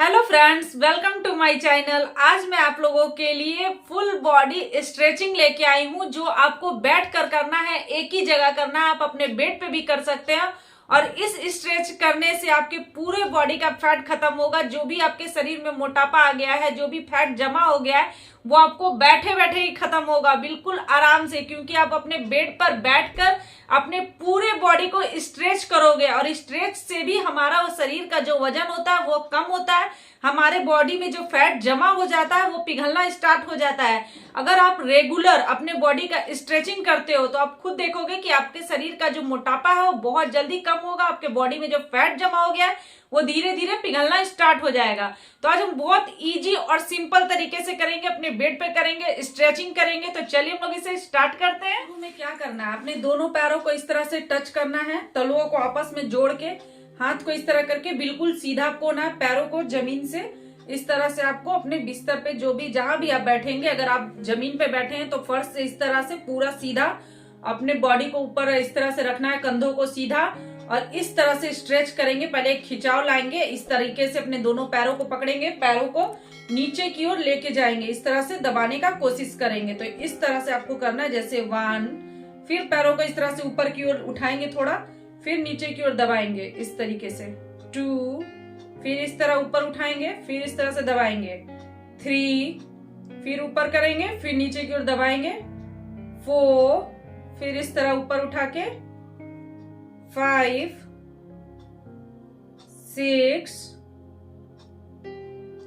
Hello friends, welcome to my channel. आज मैं आप लोगों के लिए फुल बॉडी स्ट्रेचिंग लेके आई हूँ जो आपको बैठ कर करना है, एक ही जगह करना है। आप अपने बेड पे भी कर सकते हैं और इस स्ट्रेच करने से आपके पूरे बॉडी का फैट खत्म होगा। जो भी आपके शरीर में मोटापा आ गया है, जो भी फैट जमा हो गया है, वो आपको बैठे बैठे ही खत्म होगा, बिल्कुल आराम से। क्योंकि आप अपने बेड पर बैठकर अपने पूरे बॉडी को स्ट्रेच करोगे और स्ट्रेच से भी हमारा वो शरीर का जो वजन होता है वो कम होता है। हमारे बॉडी में जो फैट जमा हो जाता है वो पिघलना स्टार्ट हो जाता है। अगर आप रेगुलर अपने बॉडी का स्ट्रेचिंग करते हो तो आप खुद देखोगे कि आपके शरीर का जो मोटापा है वो बहुत जल्दी कम होगा। आपके बॉडी में जो फैट जमा हो गया है वो धीरे धीरे पिघलना स्टार्ट हो जाएगा। तो आज हम बहुत इजी और सिंपल तरीके से करेंगे, अपने बेड पे करेंगे, स्ट्रेचिंग करेंगे। तो चलिए हम लोग इसे स्टार्ट करते हैं। हमें क्या करना है, अपने दोनों पैरों को इस तरह से टच करना है, तलुओं को आपस में जोड़ के, हाथ को इस तरह करके बिल्कुल सीधा कोना है, पैरों को जमीन से इस तरह से आपको अपने बिस्तर पे जो भी जहां भी आप बैठेंगे, अगर आप जमीन पे बैठे हैं तो फर्श से इस तरह से पूरा सीधा अपने बॉडी को ऊपर इस तरह से रखना है, कंधों को सीधा, और इस तरह से स्ट्रेच करेंगे। पहले एक खिंचाव लाएंगे, इस तरीके से अपने दोनों पैरों को पकड़ेंगे, पैरों को नीचे की ओर लेके जाएंगे, इस तरह से दबाने का कोशिश करेंगे। तो इस तरह से आपको करना है, जैसे 1, फिर पैरों को इस तरह से ऊपर की ओर उठाएंगे थोड़ा, फिर नीचे की ओर दबाएंगे इस तरीके से, 2, फिर इस तरह ऊपर उठाएंगे, फिर इस तरह से दबाएंगे, 3, फिर ऊपर करेंगे, फिर नीचे की ओर दबाएंगे, 4, फिर इस तरह ऊपर उठा के, 5, 6,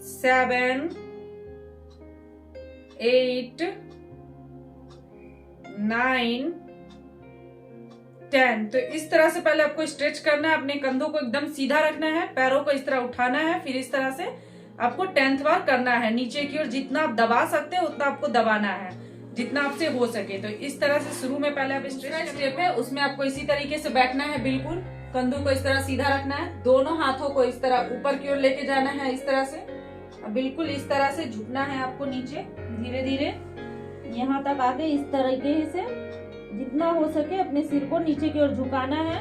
7, 8, 9, 10। तो इस तरह से पहले आपको स्ट्रेच करना है, अपने कंधों को एकदम सीधा रखना है, पैरों को इस तरह उठाना है, फिर इस तरह से आपको 10th बार करना है। नीचे की ओर जितना आप दबा सकते हैं उतना आपको दबाना है, जितना आपसे हो सके। तो इस तरह से शुरू में पहले आप स्ट्रेच स्टेप है, उसमें आपको इसी तरीके से बैठना है, बिल्कुल कंधों को इस तरह सीधा रखना है, दोनों हाथों को इस तरह ऊपर की ओर लेके जाना है, इस तरह से बिल्कुल इस तरह से झुकना है आपको नीचे, धीरे धीरे यहाँ तक आके इस तरीके से जितना हो सके अपने सिर को नीचे की ओर झुकाना है।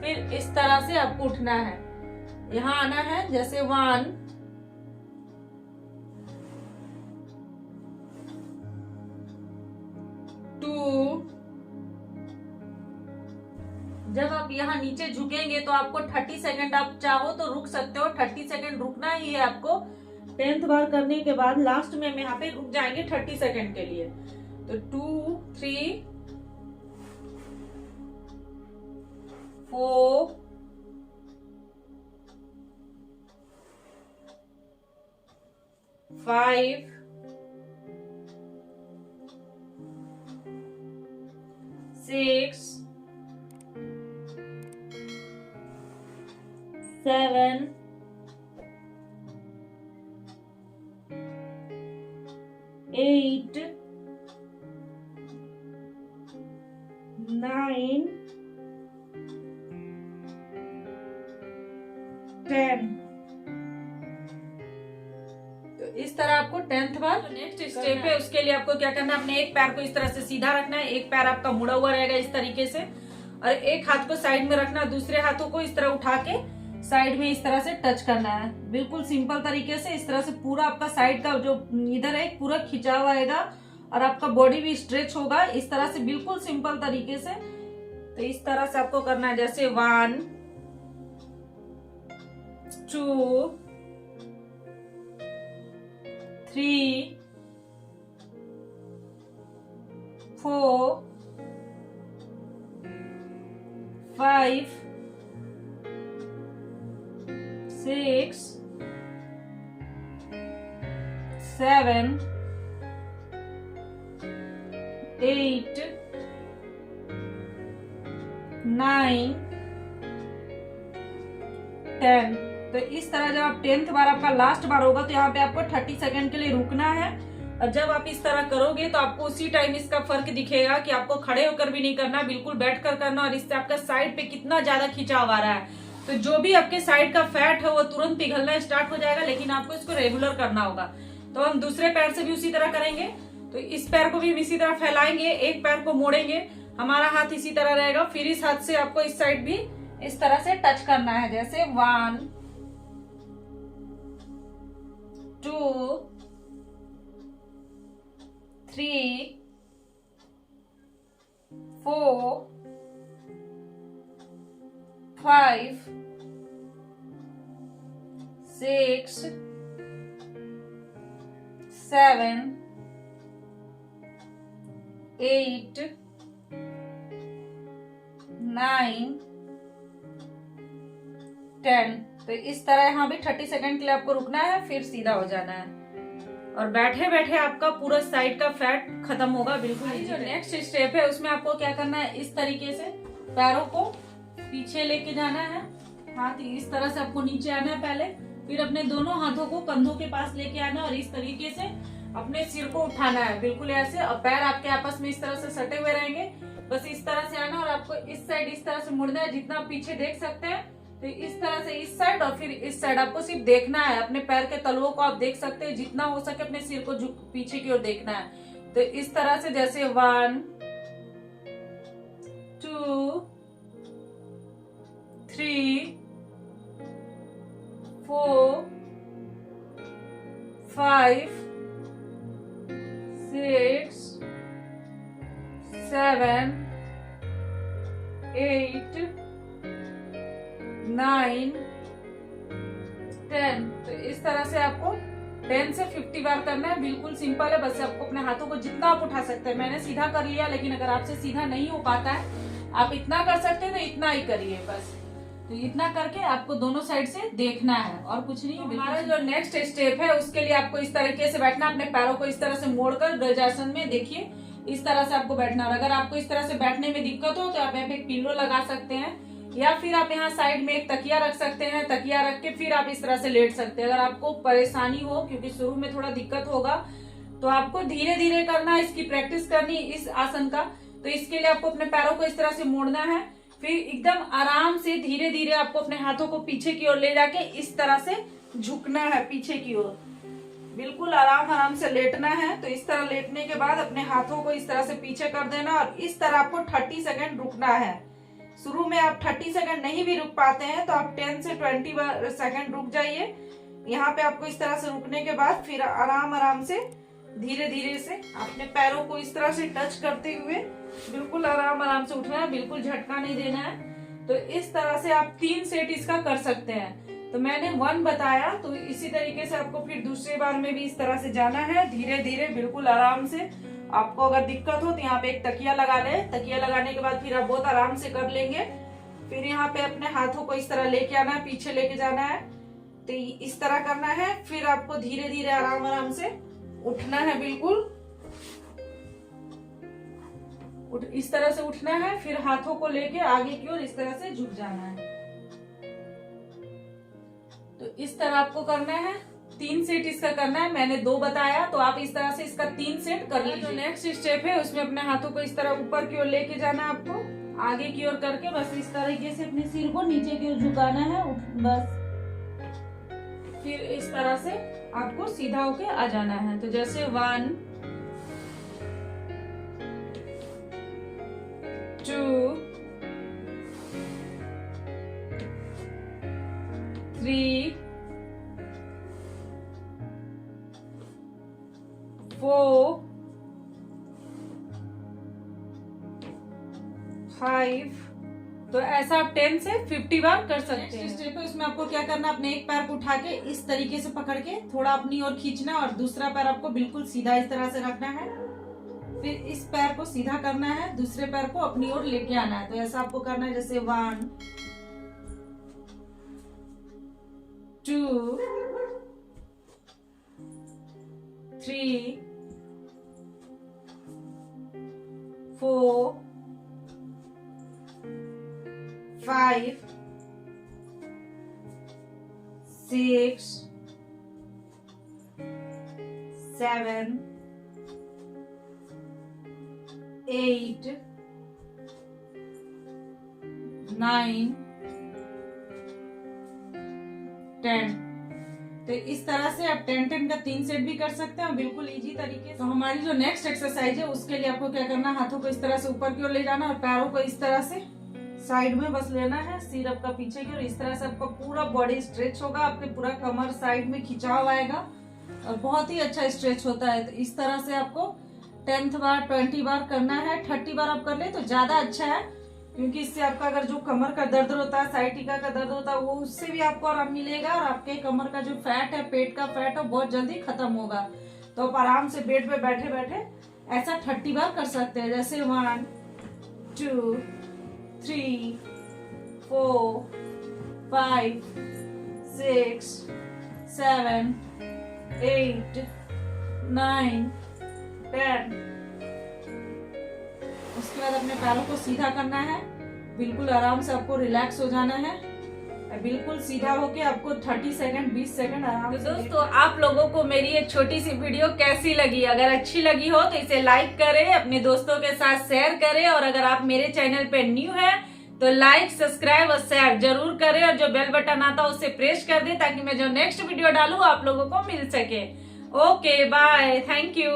फिर इस तरह से आपको उठना है, यहाँ आना है, जैसे 1, 2। जब आप यहाँ नीचे झुकेंगे तो आपको 30 सेकंड, आप चाहो तो रुक सकते हो, 30 सेकंड रुकना ही है आपको। 10th बार करने के बाद लास्ट में हम यहाँ पे रुक जाएंगे 30 सेकंड के लिए। तो 2, 3, 4, 5, 6, 7, 8, 9, 10। तो इस तरह आपको 10th बार। नेक्स्ट स्टेप है, उसके लिए आपको क्या करना है, अपने एक पैर को इस तरह से सीधा रखना है, एक पैर आपका मुड़ा हुआ रहेगा इस तरीके से, और एक हाथ को साइड में रखना, दूसरे हाथों को इस तरह उठा के साइड में इस तरह से टच करना है, बिल्कुल सिंपल तरीके से। इस तरह से पूरा आपका साइड का जो इधर है पूरा खिंचा हुआ आएगा और आपका बॉडी भी स्ट्रेच होगा, इस तरह से बिल्कुल सिंपल तरीके से। तो इस तरह से आपको करना है, जैसे 1, 2, 3, 4, 5, 6, 7, 8, 9, 10। तो इस तरह जब आप 10th बार आपका लास्ट बार होगा तो यहाँ पे आपको 30 सेकंड के लिए रुकना है। और जब आप इस तरह करोगे तो आपको उसी टाइम इसका फर्क दिखेगा कि आपको खड़े होकर भी नहीं करना, बिल्कुल बैठकर करना, और इससे आपका साइड पे कितना ज्यादा खिंचाव आ रहा है। तो जो भी आपके साइड का फैट है वो तुरंत पिघलना स्टार्ट हो जाएगा, लेकिन आपको इसको रेगुलर करना होगा। तो हम दूसरे पैर से भी उसी तरह करेंगे। तो इस पैर को भी हम इसी तरह फैलाएंगे, एक पैर को मोड़ेंगे, हमारा हाथ इसी तरह रहेगा, फिर इस हाथ से आपको इस साइड भी इस तरह से टच करना है, जैसे 1 3 4 5 6 7 8 9 10। तो इस तरह यहाँ भी 30 सेकंड के लिए आपको रुकना है, फिर सीधा हो जाना है और बैठे बैठे आपका पूरा साइड का फैट खत्म होगा बिल्कुल। जो नेक्स्ट स्टेप है उसमें आपको क्या करना है, इस तरीके से पैरों को पीछे लेके जाना है, हाथ इस तरह से आपको नीचे आना है पहले, फिर अपने दोनों हाथों को कंधों के पास लेके आना और इस तरीके से अपने सिर को उठाना है बिल्कुल ऐसे, और पैर आपके आपस में इस तरह से सटे हुए रहेंगे, बस इस तरह से आना और आपको इस साइड इस तरह से मुड़ना है, जितना आप पीछे देख सकते हैं तो इस तरह से इस साइड और फिर इस साइड आपको सिर्फ देखना है, अपने पैर के तलवों को आप देख सकते हैं, जितना हो सके अपने सिर को पीछे की ओर देखना है। तो इस तरह से जैसे 1 2 3 4 5 6 7 8 9 10। तो इस तरह से आपको 10 से 50 बार करना है, बिल्कुल सिंपल है। बस आपको अपने हाथों को जितना आप उठा सकते हैं, मैंने सीधा कर लिया, लेकिन अगर आपसे सीधा नहीं हो पाता है, आप इतना कर सकते हैं तो इतना ही करिए बस। तो इतना करके आपको दोनों साइड से देखना है और कुछ नहीं। हमारा जो नेक्स्ट स्टेप है उसके लिए आपको इस तरीके से बैठना, अपने पैरों को इस तरह से मोड़कर गजासन में देखिए इस तरह से आपको बैठना। और अगर आपको इस तरह से बैठने में दिक्कत हो तो आप यहाँ पे एक पिल्लो लगा सकते हैं, या फिर आप यहाँ साइड में एक तकिया रख सकते हैं, तकिया रख के फिर आप इस तरह से लेट सकते हैं। अगर आपको परेशानी हो, क्योंकि शुरू में थोड़ा दिक्कत होगा, तो आपको धीरे धीरे करना है, इसकी प्रैक्टिस करनी इस आसन का। तो इसके लिए आपको अपने पैरों को इस तरह से मोड़ना है, फिर एकदम आराम से धीरे धीरे आपको अपने हाथों को पीछे की ओर ले जाके इस तरह से झुकना है पीछे की ओर, बिल्कुल आराम आराम से लेटना है। तो इस तरह लेटने के बाद अपने हाथों को इस तरह से पीछे कर देना और इस तरह आपको 30 सेकंड रुकना है। शुरू में आप 30 सेकंड नहीं भी रुक पाते हैं तो आप 10 से 20 सेकंड रुक जाइए। यहाँ पे आपको इस तरह से रुकने के बाद फिर आराम आराम से धीरे धीरे से अपने पैरों को इस तरह से टच करते हुए बिल्कुल आराम आराम से उठना है, बिल्कुल झटका नहीं देना है। तो इस तरह से आप 3 सेट इसका कर सकते हैं। तो मैंने 1 बताया, तो इसी तरीके से आपको फिर दूसरे बार में भी इस तरह से जाना है, धीरे धीरे बिल्कुल आराम से। आपको अगर दिक्कत हो तो यहाँ पे एक तकिया लगा ले, तकिया लगाने के बाद फिर आप बहुत आराम से कर लेंगे। फिर यहाँ पे अपने हाथों को इस तरह लेके आना है, पीछे लेके जाना है, तो इस तरह करना है। फिर आपको धीरे धीरे आराम आराम से उठना है, बिल्कुल इस तरह से उठना है। फिर हाथों को लेके आगे की ओर इस तरह से झुक जाना है। तो इस तरह आपको करना है, 3 सेट इसका करना है। मैंने 2 बताया, तो आप इस तरह से इसका 3 सेट कर लीजिए। जो नेक्स्ट स्टेप है उसमें अपने हाथों को इस तरह ऊपर की ओर लेके जाना है, आपको आगे की ओर करके बस इस तरीके से अपने सिर को नीचे की ओर झुकाना है बस। फिर इस तरह से आपको सीधा होके आ जाना है। तो जैसे 1 2 3 4 5। तो ऐसा आप 10 से 50 बार कर सकते हैं। स्टेप है उसमें आपको क्या करना, अपने एक पैर को उठा के इस तरीके से पकड़ के थोड़ा अपनी ओर खींचना और दूसरा पैर आपको बिल्कुल सीधा इस तरह से रखना है। फिर इस पैर को सीधा करना है, दूसरे पैर को अपनी ओर लेके आना है। तो ऐसा आपको करना है, जैसे 1 2 3 4 5 6 7 8 9 10। तो इस तरह से आप 10 का 3 सेट भी कर सकते हैं, बिल्कुल इजी तरीके से। तो हमारी जो नेक्स्ट एक्सरसाइज है उसके लिए आपको क्या करना है, हाथों को इस तरह से ऊपर की ओर ले जाना और पैरों को इस तरह से साइड में बस लेना है, सिर आपका पीछे की ओर। इस तरह से आपका पूरा बॉडी स्ट्रेच होगा, आपके पूरा कमर साइड में खिंचाव आएगा और बहुत ही अच्छा स्ट्रेच होता है। तो इस तरह से आपको 10 बार 20 बार करना है। 30 बार आप कर ले तो ज्यादा अच्छा है, क्योंकि इससे आपका अगर जो कमर का दर्द होता है, साइटिका का दर्द होता है, वो उससे भी आपको आराम मिलेगा और आपके कमर का जो फैट है, पेट का फैट है, बहुत जल्दी खत्म होगा। तो आप आराम से बेड पे बैठे बैठे ऐसा 30 बार कर सकते हैं। जैसे 1 2 3 4 5 6 7 8 9 10। उसके बाद अपने पैरों को सीधा करना है, बिल्कुल आराम से आपको रिलैक्स हो जाना है। बिल्कुल सीधा होके आपको 30 सेकंड 20 सेकंड आराम से। दोस्तों, आप लोगों को मेरी ये छोटी सी वीडियो कैसी लगी? अगर अच्छी लगी हो तो इसे लाइक करें, अपने दोस्तों के साथ शेयर करें, और अगर आप मेरे चैनल पे न्यू है तो लाइक, सब्सक्राइब और शेयर जरूर करें, और जो बेल बटन आता है उसे प्रेस कर दें ताकि मैं जो नेक्स्ट वीडियो डालूं आप लोगों को मिल सके। Okay, bye, thank you.